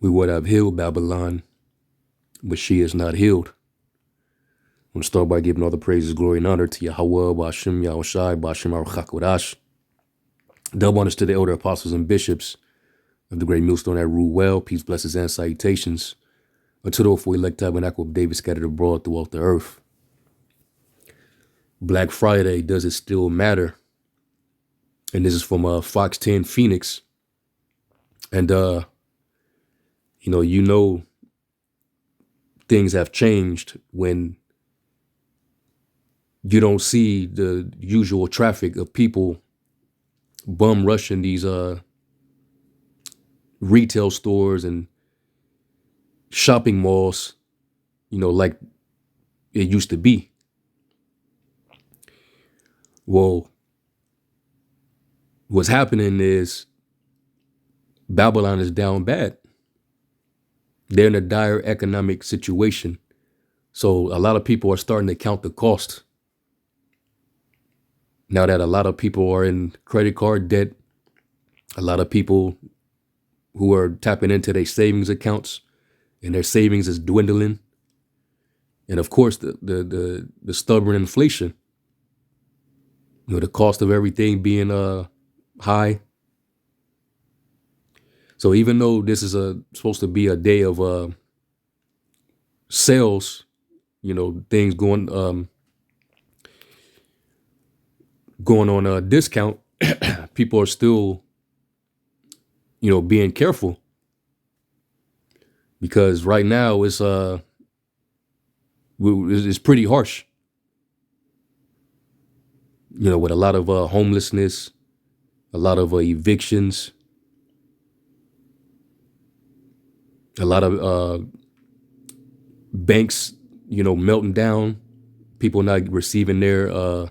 We would have healed Babylon, but she is not healed. I'm going to start by giving all the praises, glory, and honor to Yahweh, Ba'ashem, Yahushai, Ba'ashem, Aruch double honors to the elder apostles and bishops of the great millstone that rule well. Peace, blessings, and salutations unto the for elect tabernacle of David scattered abroad throughout the earth. Black Friday, does it still matter? And this is from Fox 10 Phoenix. And, you know, things have changed when you don't see the usual traffic of people bum rushing these retail stores and shopping malls, like it used to be. Well, what's happening is Babylon is down bad. They're in a dire economic situation. So a lot of people are starting to count the cost. Now that a lot of people are in credit card debt, a lot of people who are tapping into their savings accounts and their savings is dwindling. And of course, the stubborn inflation, the cost of everything being high. So even though this is supposed to be a day of sales, things going on a discount, people are still, being careful, because right now it's pretty harsh. With a lot of homelessness, a lot of evictions, a lot of banks, melting down, people not receiving their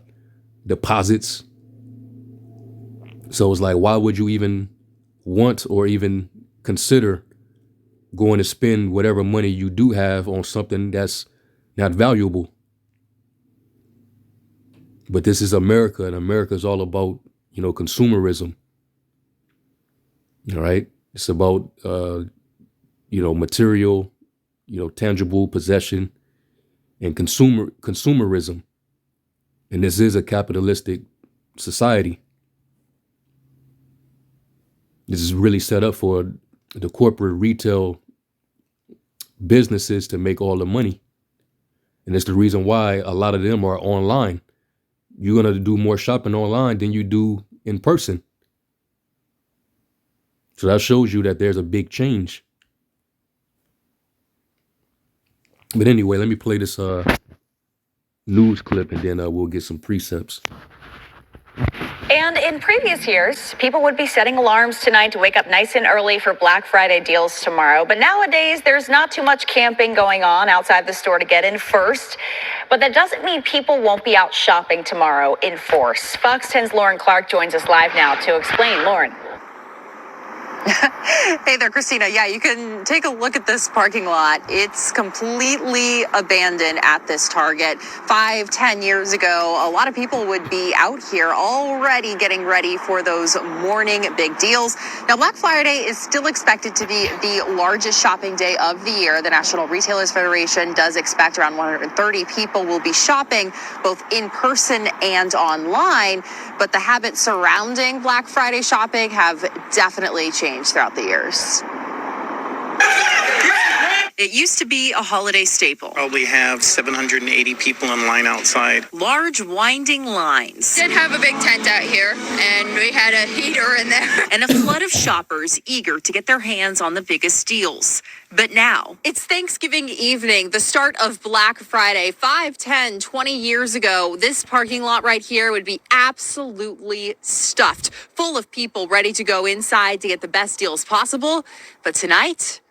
deposits. So it's like, why would you even want or even consider going to spend whatever money you do have on something that's not valuable? But this is America, and America is all about, consumerism. All right. It's about, material, tangible possession and consumerism. And this is a capitalistic society. This is really set up for the corporate retail businesses to make all the money. And it's the reason why a lot of them are online. You're going to do more shopping online than you do in person. So that shows you that there's a big change. But anyway, let me play this news clip, and then we'll get some precepts. And in previous years, people would be setting alarms tonight to wake up nice and early for Black Friday deals tomorrow. But nowadays, there's not too much camping going on outside the store to get in first. But that doesn't mean people won't be out shopping tomorrow in force. Fox 10's Lauren Clark joins us live now to explain. Lauren. Hey there, Christina. Yeah, you can take a look at this parking lot. It's completely abandoned at this Target. 5-10 years ago, a lot of people would be out here already getting ready for those morning big deals. Now, Black Friday is still expected to be the largest shopping day of the year. The National Retailers Federation does expect around 130 people will be shopping both in person and online. But the habits surrounding Black Friday shopping have definitely changed throughout the years. It used to be a holiday staple. Probably have 780 people in line outside. Large winding lines. Did have a big tent out here, and we had a heater in there. And a flood of shoppers eager to get their hands on the biggest deals. But now, it's Thanksgiving evening, the start of Black Friday. 5, 10, 20 years ago, this parking lot right here would be absolutely stuffed, full of people ready to go inside to get the best deals possible. But tonight,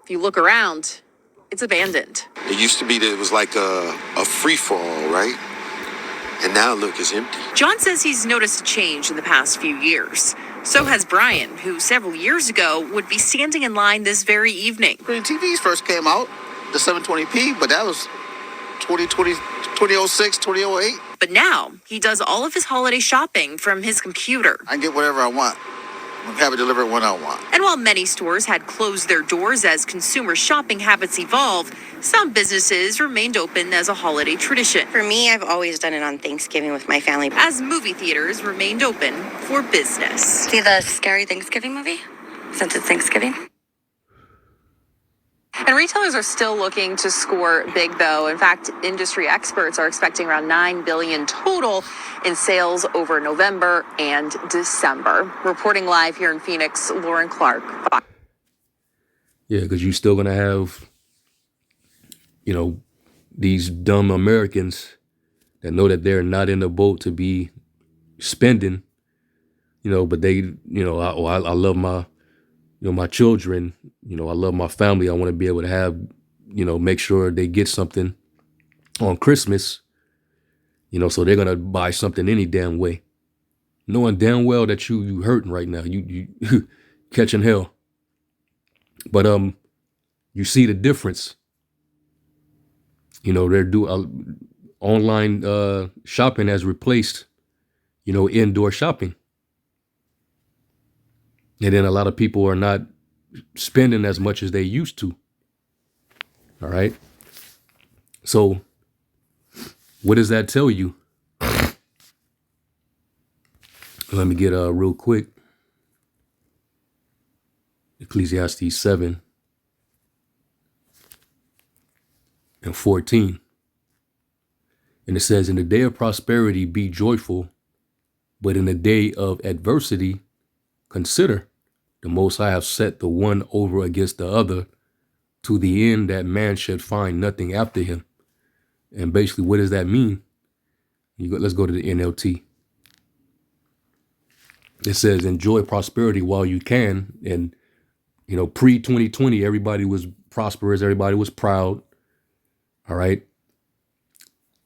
if you look around, it's abandoned. It used to be that it was like a free-for-all, right? And now, look, it's empty. John says he's noticed a change in the past few years. So has Brian, who several years ago would be standing in line this very evening. When TVs first came out, the 720p, but that was 2006, 2008. But now, he does all of his holiday shopping from his computer. I can get whatever I want have it delivered when I want. And while many stores had closed their doors as consumer shopping habits evolve, some businesses remained open as a holiday tradition. For me, I've always done it on Thanksgiving with my family. As movie theaters remained open for business. See the scary Thanksgiving movie? Since it's Thanksgiving. And retailers are still looking to score big, though. In fact, industry experts are expecting around $9 billion total in sales over November and December. Reporting live here in Phoenix, Lauren Clark. Yeah, because you're still going to have, these dumb Americans that know that they're not in the boat to be spending, but they, I love my children, I love my family. I want to be able to have, make sure they get something on Christmas, so they're going to buy something any damn way. Knowing damn well that you hurting right now, you catching hell. But, you see the difference. They're online shopping has replaced, indoor shopping. And then a lot of people are not spending as much as they used to. All right. So what does that tell you? Let me get real quick. Ecclesiastes 7 and 14. And it says, in the day of prosperity, be joyful, but in the day of adversity, consider. The Most High have set the one over against the other, to the end that man should find nothing after him. And basically, what does that mean? Let's go to the NLT. It says, enjoy prosperity while you can. And, pre-2020, everybody was prosperous. Everybody was proud. All right.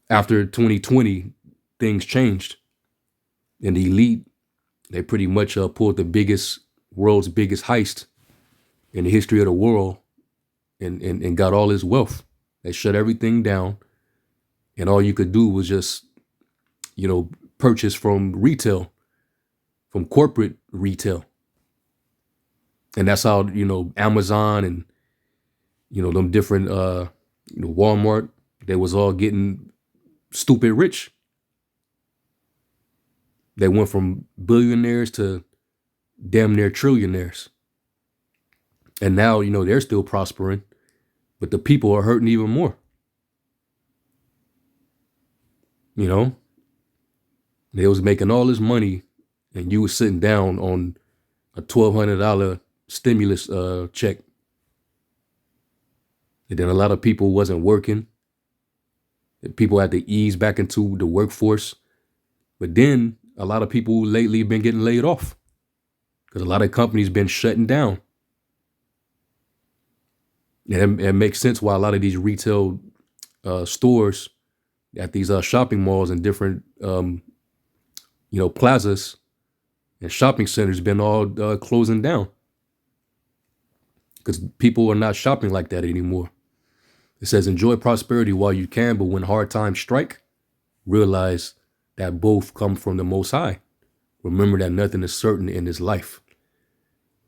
After 2020, things changed. And the elite, they pretty much pulled the world's biggest heist in the history of the world and got all his wealth. They shut everything down. And all you could do was just, purchase from retail, from corporate retail. And that's how, Amazon and, them different, Walmart, they was all getting stupid rich. They went from billionaires to damn near trillionaires. And now, they're still prospering, but the people are hurting even more. They was making all this money and you was sitting down on a $1,200 stimulus check. And then a lot of people wasn't working. People had to ease back into the workforce. But then a lot of people lately been getting laid off because a lot of companies been shutting down. And it makes sense why a lot of these retail stores at these shopping malls and different, plazas and shopping centers been all closing down because people are not shopping like that anymore. It says, enjoy prosperity while you can, but when hard times strike, realize that both come from the Most High. Remember that nothing is certain in this life.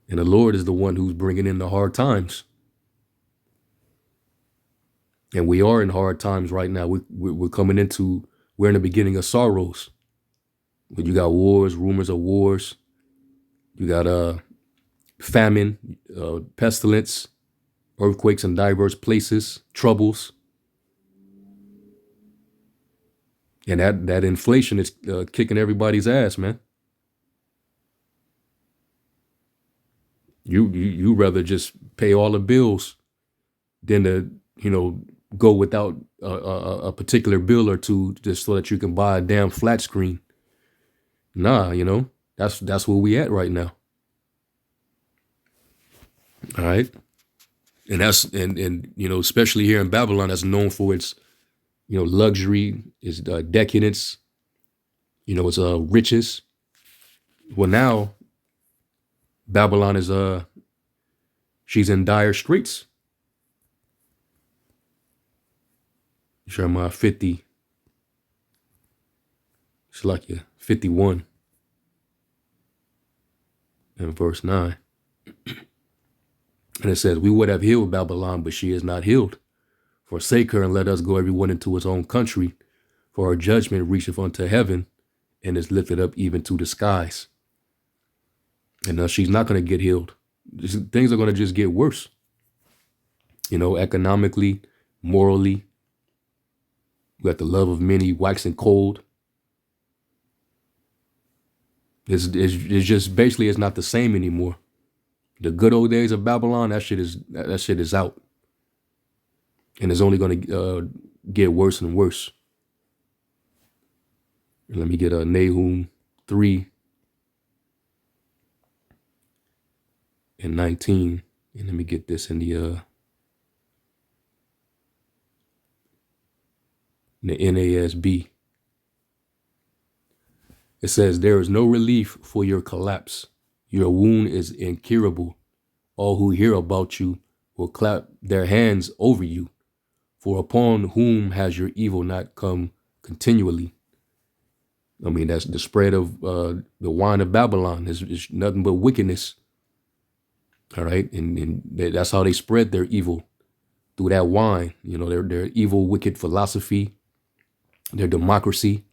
And the Lord is the one who's bringing in the hard times. And we are in hard times right now. We're in the beginning of sorrows. But you got wars, rumors of wars. You got famine, pestilence, earthquakes in diverse places, troubles. And that inflation is kicking everybody's ass, man. You rather just pay all the bills than to, go without a particular bill or two just so that you can buy a damn flat screen. Nah, that's where we at right now. All right. And especially here in Babylon, that's known for its, luxury, its decadence, its riches. Well, now Babylon is she's in dire straits. Jeremiah 50. It's like 51. in verse 9. And it says, we would have healed Babylon, but she is not healed. Forsake her and let us go everyone into his own country, for her judgment reacheth unto heaven and is lifted up even to the skies. And she's not going to get healed. Things are going to just get worse. Economically, morally. We got the love of many waxing cold. It's just basically it's not the same anymore. The good old days of Babylon, that shit is out. And it's only going to get worse and worse. And let me get Nahum 3 and 19. And let me get this in the NASB. It says, there is no relief for your collapse. Your wound is incurable. All who hear about you will clap their hands over you. For upon whom has your evil not come continually? I mean, that's the spread of the wine of Babylon. It's nothing but wickedness. All right. And that's how they spread their evil, through that wine. Their evil, wicked philosophy, their democracy.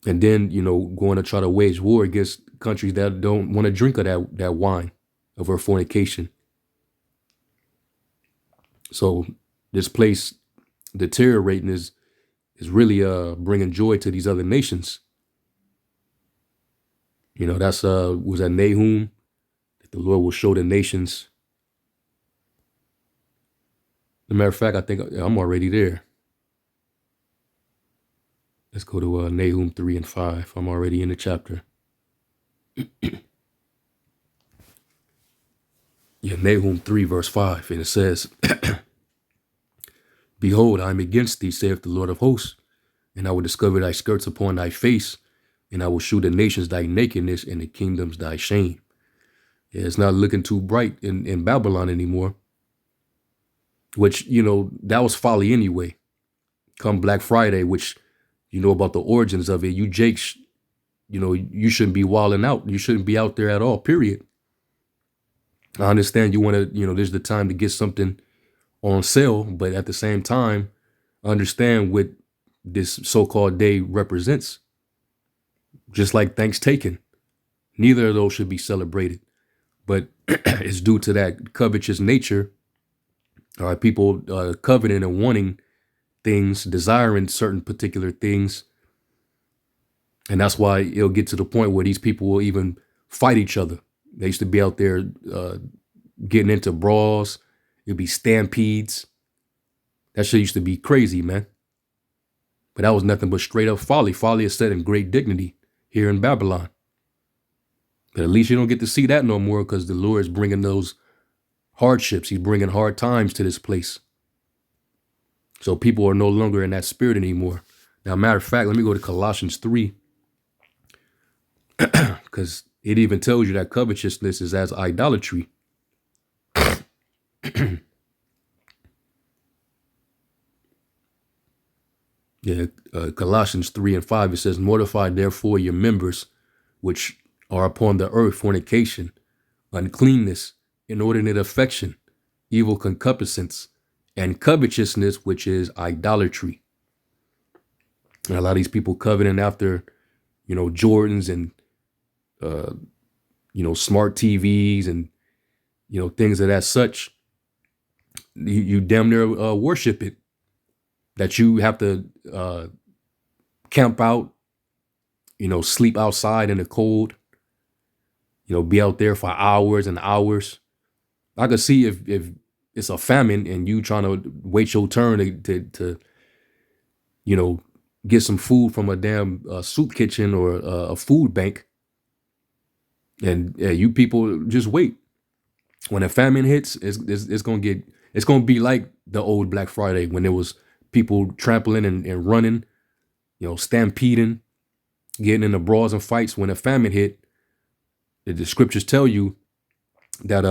And then, going to try to wage war against countries that don't want to drink of that wine, of her fornication. So this place deteriorating is really bringing joy to these other nations. That's was that Nahum, that the Lord will show the nations. As a matter of fact, I think I'm already there. Let's go to Nahum 3 and 5. I'm already in the chapter. Nahum 3 verse 5. And it says, behold, I am against thee, saith the Lord of hosts, and I will discover thy skirts upon thy face, and I will shew the nations thy nakedness and the kingdoms thy shame. It's not looking too bright in Babylon anymore, which, that was folly anyway. Come Black Friday, which about the origins of it, you Jakes, you shouldn't be wilding out. You shouldn't be out there at all, period. I understand you want to, there's the time to get something on sale, but at the same time, understand what this so-called day represents. Just like Thanksgiving. Neither of those should be celebrated, but it's due to that covetous nature. All right, people coveting and wanting things, desiring certain particular things. And that's why it'll get to the point where these people will even fight each other. They used to be out there getting into brawls. It'd be stampedes. That shit used to be crazy, man. But that was nothing but straight up folly. Folly is set in great dignity here in Babylon. But at least you don't get to see that no more, because the Lord is bringing those hardships. He's bringing hard times to this place. So people are no longer in that spirit anymore. Now, matter of fact, let me go to Colossians 3. Because it even tells you that covetousness is as idolatry. Colossians 3 and 5, it says, mortify therefore your members which are upon the earth, fornication, uncleanness, inordinate affection, evil concupiscence, and covetousness, which is idolatry. And a lot of these people coveting after, Jordans and, smart TVs and, things of that such. You damn near worship it. That you have to camp out, sleep outside in the cold, be out there for hours and hours. I could see if it's a famine and you trying to wait your turn to get some food from a damn soup kitchen or a food bank. And you people just wait. When a famine hits, it's gonna be like the old Black Friday when there was people trampling and running, stampeding, getting into brawls and fights. When a famine hit, the scriptures tell you that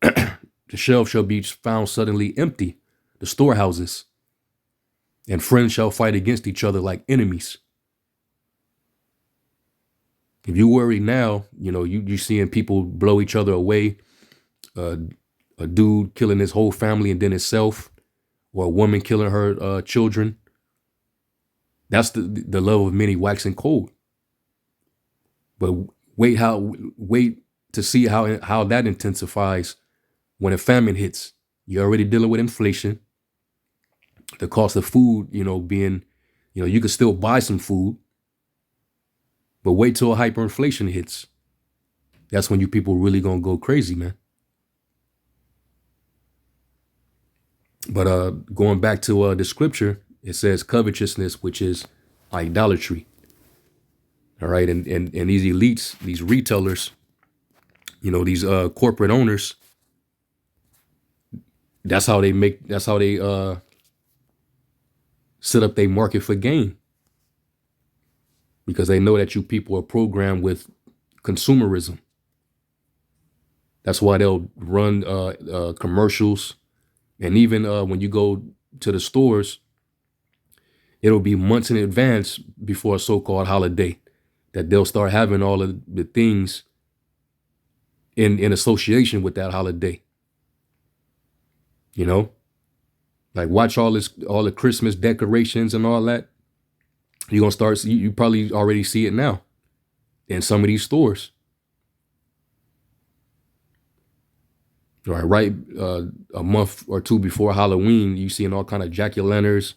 the shelves shall be found suddenly empty, the storehouses, and friends shall fight against each other like enemies. If you worry now, you seeing people blow each other away, a dude killing his whole family and then himself, or a woman killing her children. That's the love of many waxing cold. But wait to see how that intensifies when a famine hits. You're already dealing with inflation, the cost of food, being, you could still buy some food, but wait till hyperinflation hits. That's when you people really gonna go crazy, man. But going back to the scripture, it says covetousness, which is idolatry. All right, and these elites, these retailers, these corporate owners, that's how they set up their market for gain, because they know that you people are programmed with consumerism. That's why they'll run commercials, and even when you go to the stores, it'll be months in advance before a so-called holiday that they'll start having all of the things in association with that holiday. Like watch all the Christmas decorations and all that. You're gonna start. You probably already see it now in some of these stores. All right, a month or two before Halloween, you seeing all kind of jack-o'-lanterns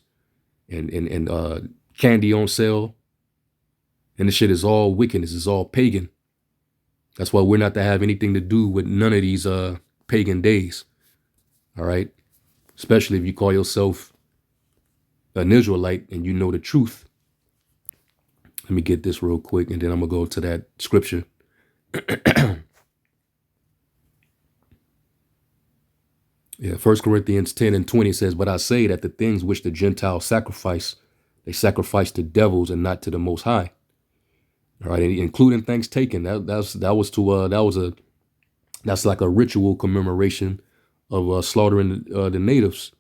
and candy on sale, and this shit is all wickedness. It's all pagan. That's why we're not to have anything to do with none of these pagan days. All right, especially if you call yourself an Israelite and you know the truth. Let me get this real quick, and then I'm gonna go to that scripture. Yeah, 1 Corinthians 10:20 says, "But I say that the things which the Gentiles sacrifice, they sacrifice to devils and not to the Most High." All right, including thanks taken. That's like a ritual commemoration of slaughtering the natives.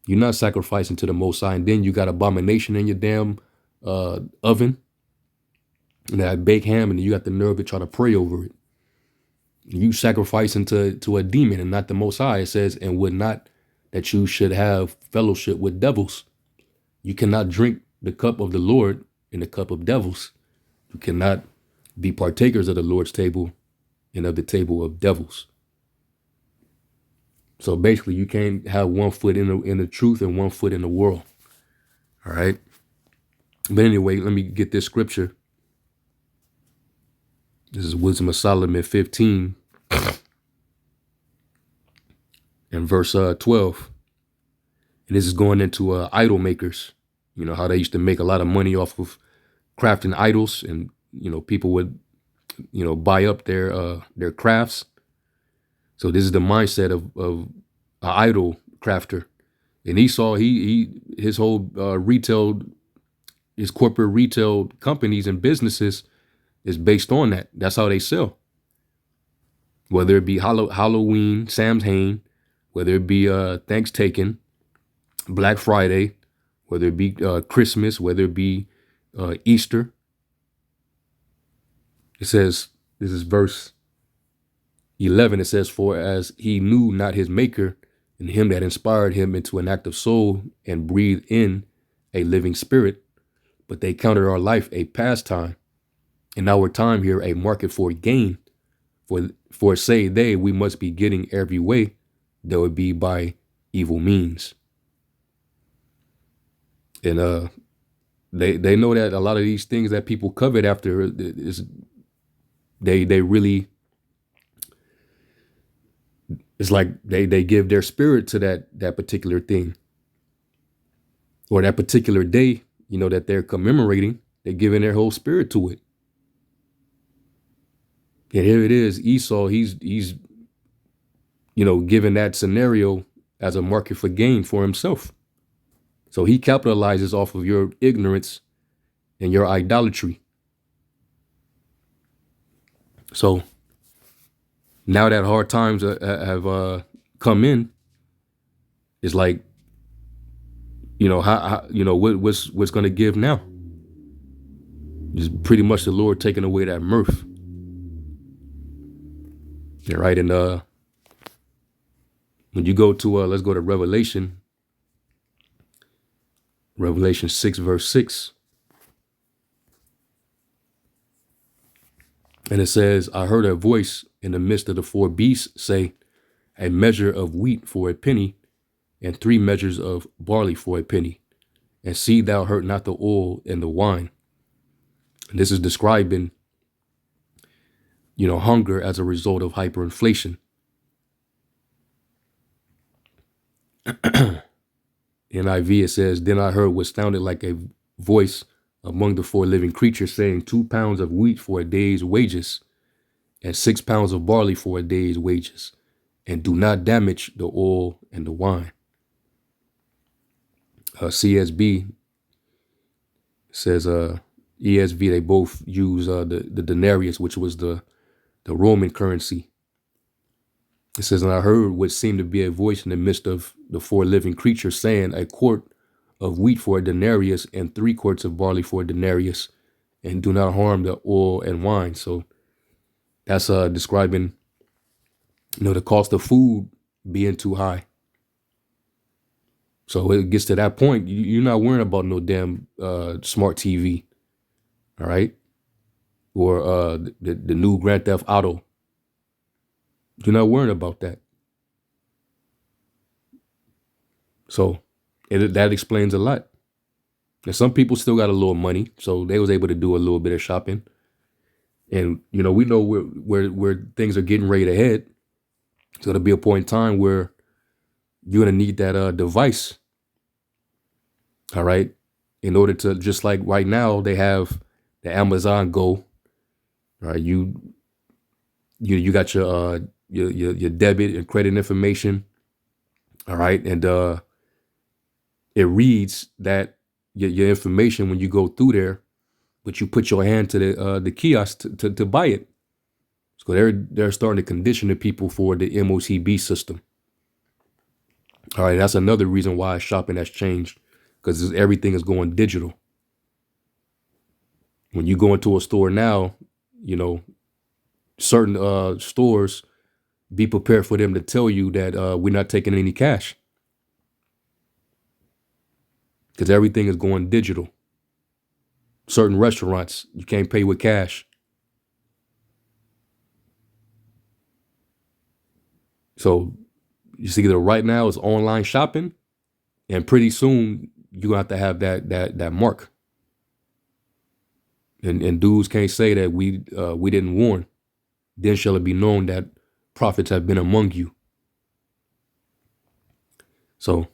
You're not sacrificing to the Most High, and then you got abomination in your damn oven, and that baked ham, and you got the nerve to try to pray over it. You sacrificing to a demon and not the Most High. It says, "And would not that you should have fellowship with devils." You cannot drink the cup of the Lord in the cup of devils. You cannot be partakers of the Lord's table and of the table of devils. So basically, you can't have one foot in the truth and one foot in the world. All right. But anyway, let me get this scripture. This is Wisdom of Solomon 15 and verse 12. And this is going into idol makers. How they used to make a lot of money off of crafting idols, and people would buy up their crafts. So this is the mindset of an idol crafter. And Esau, his whole his corporate retail companies and businesses is based on that. That's how they sell. Whether it be Halloween, Sam's Hain, whether it be Thanksgiving, Black Friday, whether it be Christmas, whether it be Easter. It says, this is verse 11. It says, "For as he knew not his maker, and him that inspired him into an active soul and breathed in a living spirit, but they counted our life a pastime, and our time here a market for gain. For say they, we must be getting every way, though it be by evil means." And they know that a lot of these things that people covet after is they really, it's like they give their spirit to that particular thing, or that particular day, that they're commemorating. They're giving their whole spirit to it. And here it is, Esau, he's given that scenario as a market for gain for himself. So he capitalizes off of your ignorance and your idolatry. So now that hard times have come in, it's like, what's going to give now? Just pretty much the Lord taking away that mirth. All right, and when you go to let's go to Revelation 6 verse 6. And it says, I heard a voice in the midst of the four beasts say, a measure of wheat for a penny, and 3 measures of barley for a penny. And see thou hurt not the oil and the wine. And this is describing, hunger as a result of hyperinflation. NIV, it says, then I heard what sounded like a voice among the 4 living creatures saying, 2 pounds of wheat for a day's wages, and 6 pounds of barley for a day's wages, and do not damage the oil and the wine. CSB says, ESV, they both use the denarius, which was the Roman currency. It says, and I heard what seemed to be a voice in the midst of the 4 living creatures saying, a quart of wheat for a denarius and 3 quarts of barley for a denarius, and do not harm the oil and wine. So that's describing, the cost of food being too high. So it gets to that point, you're not worrying about no damn smart TV, all right? Or the new Grand Theft Auto. You're not worrying about that. So that explains a lot. And some people still got a little money, so they was able to do a little bit of shopping. And, we know where things are getting ready to head. So there'll be a point in time where you're going to need that device. All right. In order to, just like right now, they have the Amazon Go. All right. You got your debit and credit information. All right. And it reads that your information when you go through there, but you put your hand to the kiosk to buy it. So they're starting to condition the people for the MOCB system. All right, that's another reason why shopping has changed, because everything is going digital. When you go into a store now, certain stores, be prepared for them to tell you that we're not taking any cash, because everything is going digital. Certain restaurants, you can't pay with cash. So you see that right now is online shopping, and pretty soon you're gonna have to have that mark. And dudes can't say that we didn't warn. Then shall it be known that prophets have been among you. So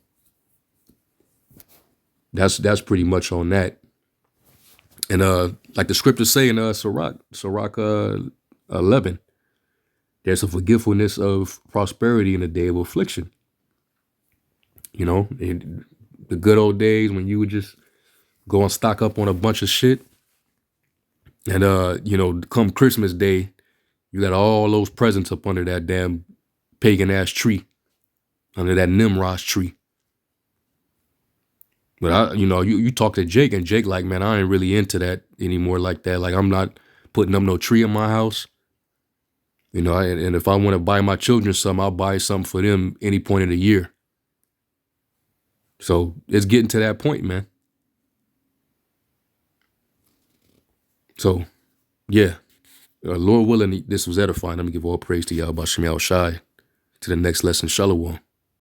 that's pretty much on that. And like the scriptures say in Sirach 11, there's a forgetfulness of prosperity in the day of affliction. In the good old days when you would just go and stock up on a bunch of shit. And, come Christmas Day, you got all those presents up under that damn pagan ass tree, under that Nimrod's tree. But you talk to Jake, and Jake like, man, I ain't really into that anymore like that. Like, I'm not putting up no tree in my house. And if I want to buy my children something, I'll buy something for them any point of the year. So it's getting to that point, man. So, yeah, Lord willing, this was edifying. Let me give all praise to Yahweh Shem Shai. To the next lesson, Shalom.